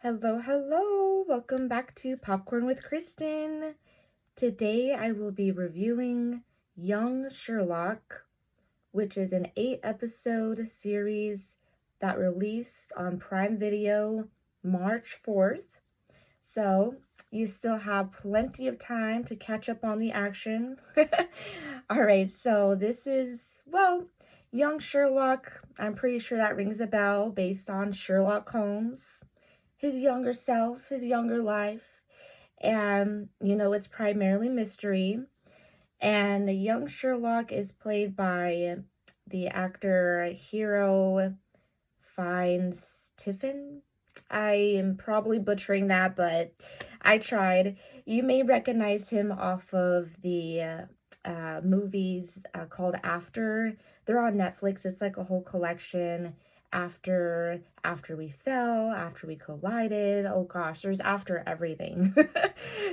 Hello, hello. Welcome back to Popcorn with Kristen. Today I will be reviewing Young Sherlock, which is an 8-episode series that released on Prime Video March 4th. So you still have plenty of time to catch up on the action. All right, so this is, Young Sherlock. I'm pretty sure that rings a bell based on Sherlock Holmes, his younger self, his younger life. And, it's primarily mystery. And the young Sherlock is played by the actor Hero Finds Tiffin. I am probably butchering that, but I tried. You may recognize him off of the movies called After. They're on Netflix. It's like a whole collection. After we fell, after we collided. Oh gosh, there's after everything.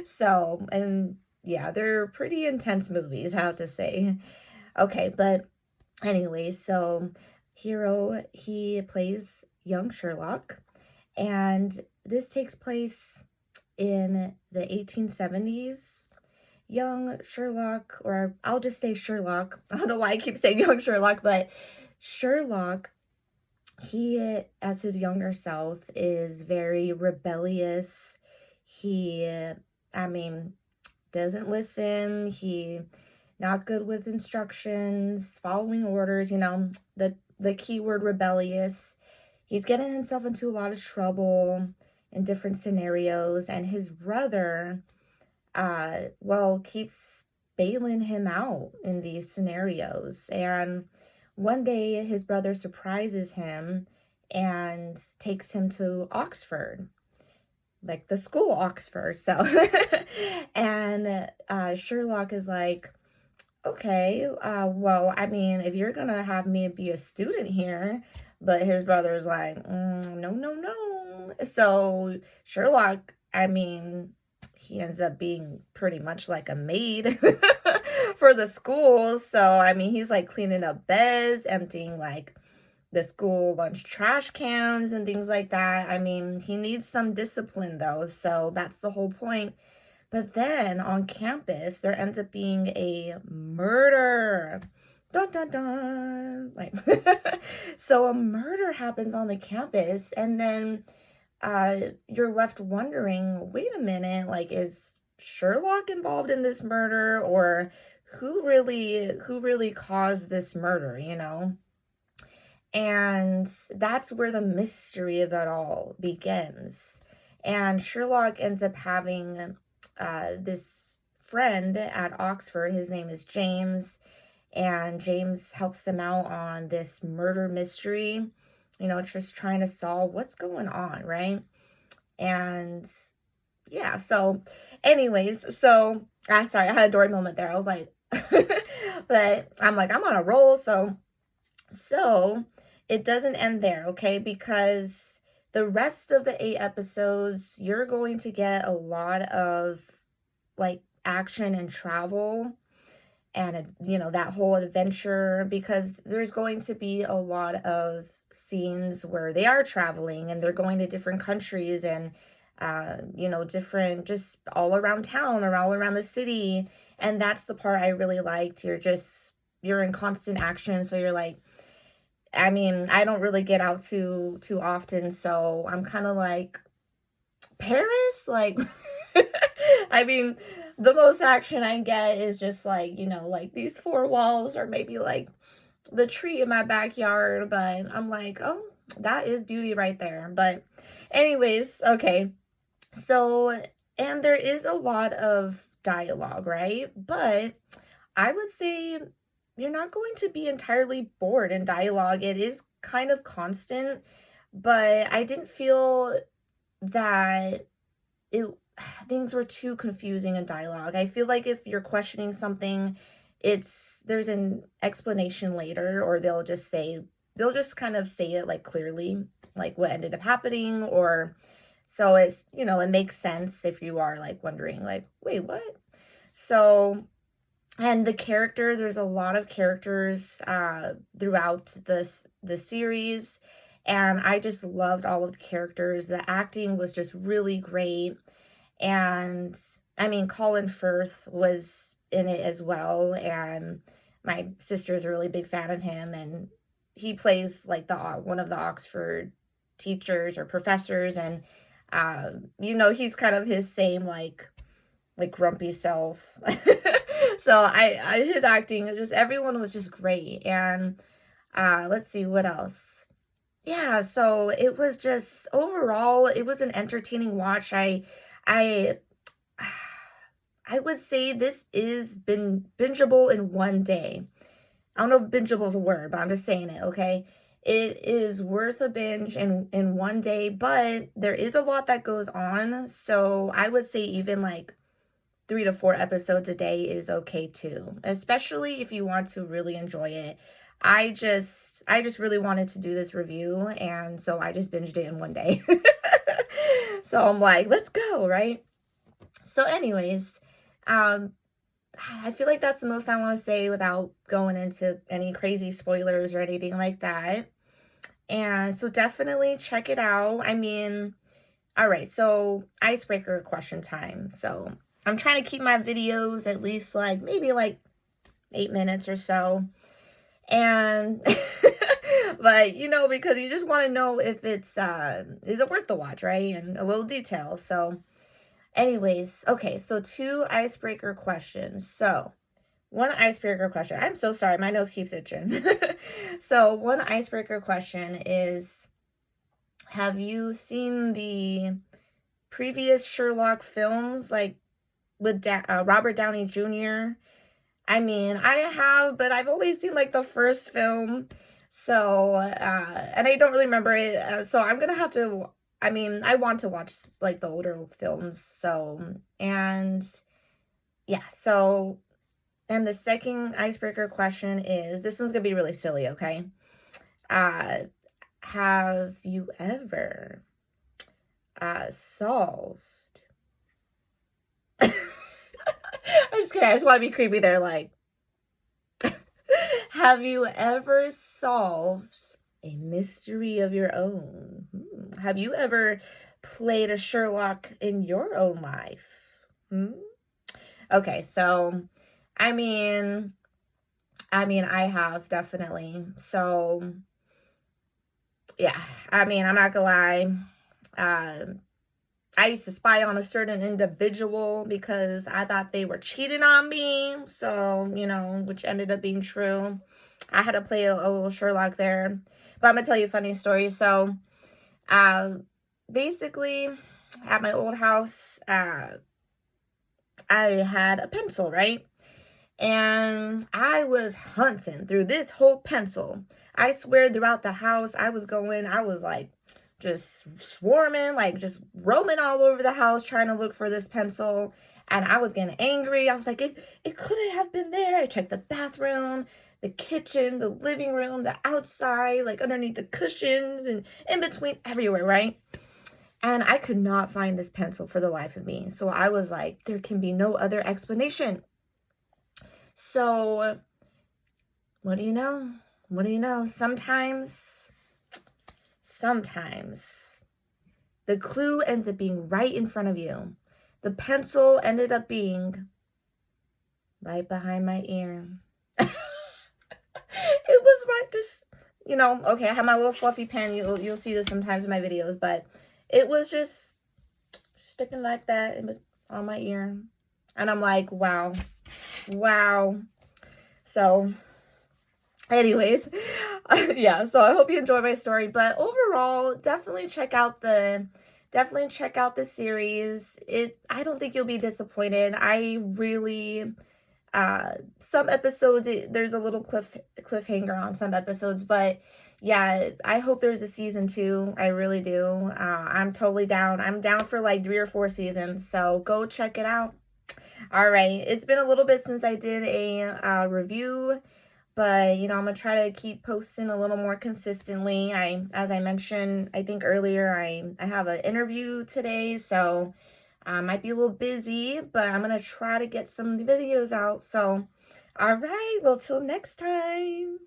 So, and yeah, they're pretty intense movies, I have to say. Okay, but anyways, so Hero, he plays young Sherlock, and this takes place in the 1870s. Young Sherlock, or I'll just say Sherlock. I don't know why I keep saying young Sherlock, but Sherlock, he, as his younger self, is very rebellious. He, I mean, doesn't listen. He not good with instructions, following orders, the keyword rebellious. He's getting himself into a lot of trouble in different scenarios, and his brother, keeps bailing him out in these scenarios. And one day his brother surprises him and takes him to Oxford, like the school Oxford. So, and Sherlock is like, okay, if you're gonna have me be a student here, but his brother's like, no, no, no. So Sherlock, he ends up being pretty much like a maid for the school. So, he's like cleaning up beds, emptying like the school lunch trash cans and things like that. He needs some discipline though. So that's the whole point. But then on campus, there ends up being a murder. Dun dun dun. Like, so a murder happens on the campus, and then you're left wondering, wait a minute, like, is Sherlock involved in this murder, or who really caused this murder, And that's where the mystery of it all begins. And Sherlock ends up having this friend at Oxford. His name is James, and James helps him out on this murder mystery, just trying to solve what's going on, right? And yeah, so anyways, sorry, I had a Dory moment there. I was like, but I'm like, I'm on a roll. So it doesn't end there, okay? Because the rest of the 8 episodes, you're going to get a lot of like action and travel and, that whole adventure, because there's going to be a lot of scenes where they are traveling and they're going to different countries and, different, just all around town or all around the city. And that's the part I really liked. You're in constant action. So you're like, I don't really get out too often, so I'm kind of like, Paris? Like, the most action I get is just like, like these 4 walls or maybe like the tree in my backyard, but I'm like, oh, that is beauty right there. But anyways, okay. So, and there is a lot of dialogue, right? But I would say you're not going to be entirely bored in dialogue. It is kind of constant, but I didn't feel that it things were too confusing in dialogue. I feel like if you're questioning something, there's an explanation later, or they'll just kind of say it like clearly, like what ended up happening, or so it makes sense if you are like wondering like, wait, what? So, and the characters, there's a lot of characters throughout the series, And I just loved all of the characters. The acting was just really great. And I mean, Colin Firth was in it as well. And my sister's a really big fan of him. And he plays like the one of the Oxford teachers or professors. And, he's kind of his same like grumpy self. So his acting, just everyone was just great. And let's see what else. Yeah, so it was just overall, it was an entertaining watch. I I would say this is bingeable in one day. I don't know if bingeable is a word, but I'm just saying it, okay? It is worth a binge in one day, but there is a lot that goes on. So I would say even like 3 to 4 episodes a day is okay too, especially if you want to really enjoy it. I just really wanted to do this review, and so I just binged it in one day. So I'm like, let's go, right? So anyways, I feel like that's the most I want to say without going into any crazy spoilers or anything like that. And so definitely check it out. I mean, all right, so icebreaker question time. So I'm trying to keep my videos at least like maybe like 8 minutes or so. And but because you just want to know if it's is it worth the watch, right? And a little detail. So anyways, okay, so 2 icebreaker questions. So one icebreaker question. I'm so sorry, my nose keeps itching. So one icebreaker question is, have you seen the previous Sherlock films, like with Robert Downey Jr.? I mean, I have, but I've only seen like the first film. So, and I don't really remember it. So I'm gonna have to, I mean, I want to watch like the older films. So, and yeah, so, and the second icebreaker question is, this one's gonna be really silly, okay? Have you ever solved I'm just kidding. I just want to be creepy there. Like, have you ever solved a mystery of your own? Have you ever played a Sherlock in your own life? Okay, so, I mean, I have definitely. So, yeah, I mean, I'm not gonna lie. I used to spy on a certain individual because I thought they were cheating on me. So, which ended up being true. I had to play a little Sherlock there. But I'm going to tell you a funny story. So, basically, at my old house, I had a pencil, right? And I was hunting through this whole pencil. I swear throughout the house, I was like, just swarming, like just roaming all over the house trying to look for this pencil. And I was getting angry. I was like, it couldn't have been there. I checked the bathroom, the kitchen, the living room, the outside, like underneath the cushions and in between, everywhere, right? And I could not find this pencil for the life of me. So I was like, there can be no other explanation. So what do you know? Sometimes the clue ends up being right in front of you. The pencil ended up being right behind my ear. It was right, just, okay, I have my little fluffy pen. You'll see this sometimes in my videos, but it was just sticking like that on my ear. And I'm like, wow. So anyways, yeah, so I hope you enjoy my story, but overall, definitely check out the series. I don't think you'll be disappointed. I really, some episodes, there's a little cliffhanger on some episodes, but yeah, I hope there's a season 2. I really do. I'm totally down. I'm down for like 3 or 4 seasons, so go check it out. All right, it's been a little bit since I did a review, but, I'm going to try to keep posting a little more consistently. As I mentioned, I think earlier, I have an interview today, so I might be a little busy, but I'm going to try to get some videos out. So, all right, well, till next time.